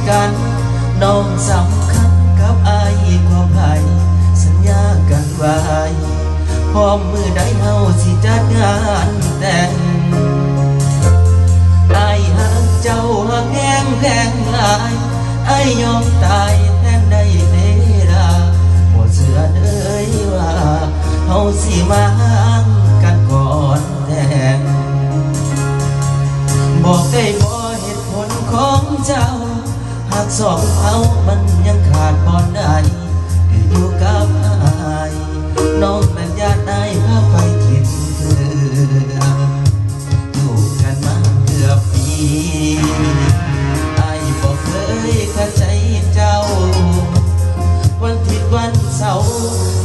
กันน้องสำคัญกับอายกว่าไผสัญญากันไว้พร้อมมือใดเฮาสิจัดงานแต่งอายหักเจ้าหักแห้งแพงหลายอายยอมตายแทนได้เด้ล่ะบ่เชื่อเด้อว่าเฮาสิมาห่างกันก่อนแต่งบอกได้บ่เหตุผลของเจ้าหากสองเฮามันยังขาดบ่ได้อยู่กับอายน้องเป็นญาติได้พาไปกินเถื่ออยู่กันมาเกือบปีอายบอกเคยเข้าใจเจ้าวันอาทิตย์วันเสาร์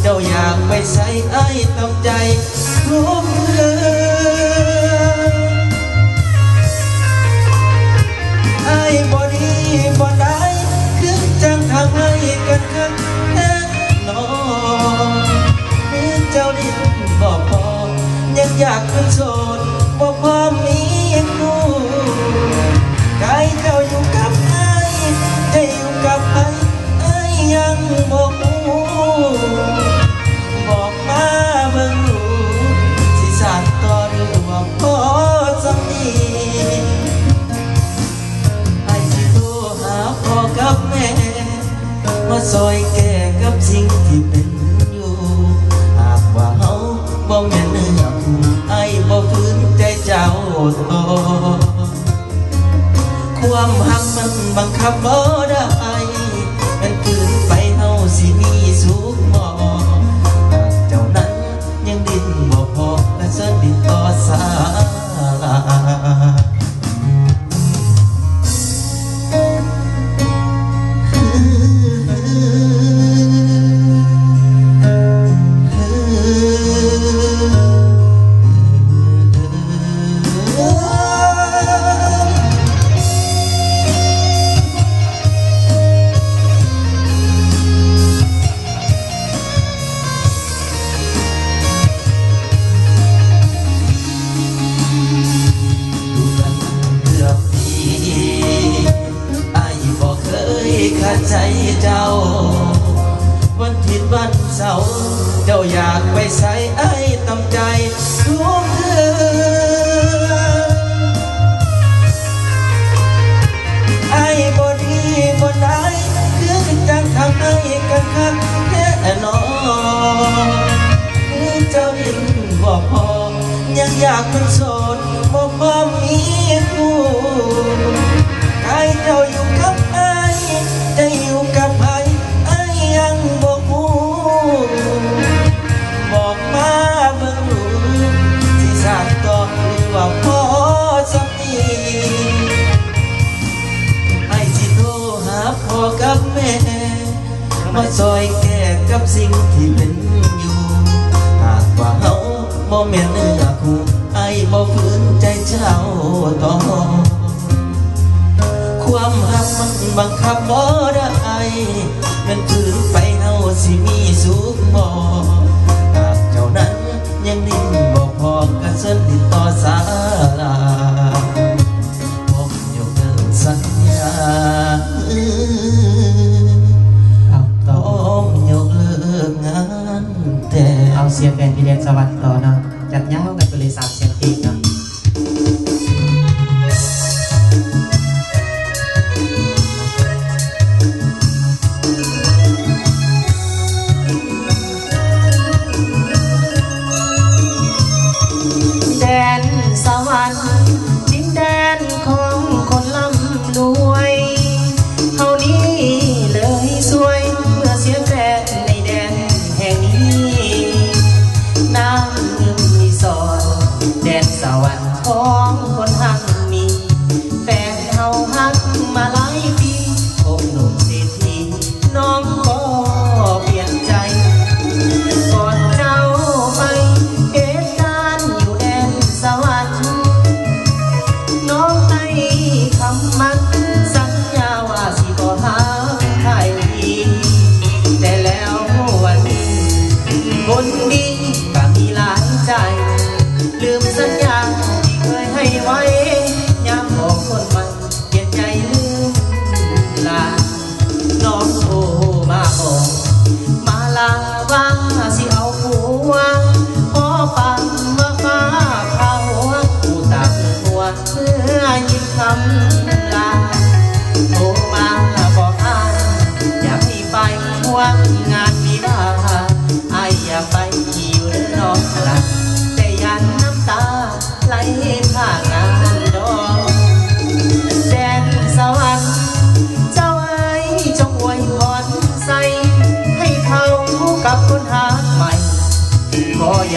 เจ้าอยากไปใส่อายตามใจรู้อายบ่ดีบ่ได้คือจังทำให้กันคักแน่นอนเจ้าดิ้นบ่พอยังอยากเป็นโสดบ่พอมีคู่กายเจ้าอยู่กับไอ้จะอยู่กับไอ้ยังบ่รู้บอกมาเบิ่งรู้สิสานต่อหรือว่าพอสำนีไอ้สิโทรหาพ่อกับแม่มาซอยแก้กับสิ่งที่เป็นว่าเฮาบ่แม่นเนื้อคู่ไอ้บ่ฝืนใจเจ้าต่อความหักมันบังคับบ่ได้มันคืนไปเฮาสิมีสุขบ่หากเจ้านั้นยังดิ้นบ่พอและเสิร์ชดิ้นต่อสาลาใจเจ้าวันอาทิตย์วันเสาร์เจ้าอยากไปใส่ไอ้ตามใจทุกคืนไอ้บ่ดีบ่ได้คือจังทำให้กันคักแค่นอนเจ้าดิ้นบ่พอยังอยากเป็นโสดบ่พอมีคู่กายเจ้าอยู่กับไอ้จะอยู่กับไอ้ไอ้ยังบอกรู้บอกมาเบิ่งรู้สิสานต่อหรือว่าพอสักทีไอ้สิโทรหาพ่อกับแม่มาซอยแก้กับสิ่งที่เป็นอยู่หากว่าเฮาบ่แม่นเนื้อคู่ไอ้บ่ฝืนใจเจ้าต่อความหักมันบังคับบ่ได้มันคืนไปเฮาสิมีสุขบ่หากเจ้านั้นยังดิ้นบ่พอกระเซินติดต่อสาลาผมยกเลิกสัญญาต้องยกเลิกงานแต่เอาเสียงแฟนพี่เลี้ยงสวัสดิ์ต่อเนาะจัดย้ำกันไปเลย3 เสียงติดเนาะสวรรค์ดินแดนของคนร่ำรวยเฮานี้เลยสวยเมื่อเสียแฟนในแดนแห่งนี้น้ำมีสอน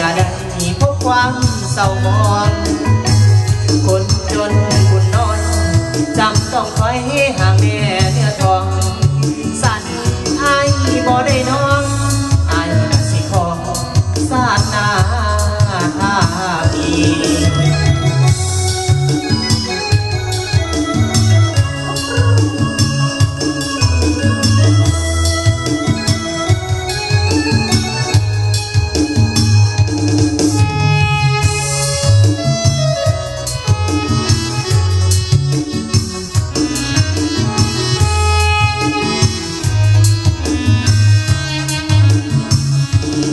อย่าได้พบความเศร้าหมองคนจนคุณนอนจำต้องคอยห่างแม่เนื้อทองสั่นไอ้บ่ได้น้องไอ้สิขอสาดนาอี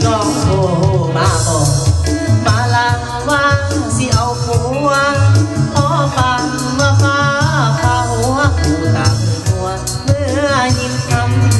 น้องโทรมาบอกมาลาว่าสิเอาผัวขอฟังว่าฟ้าพาหัวผู้ตาหัวเมื่อยินคำ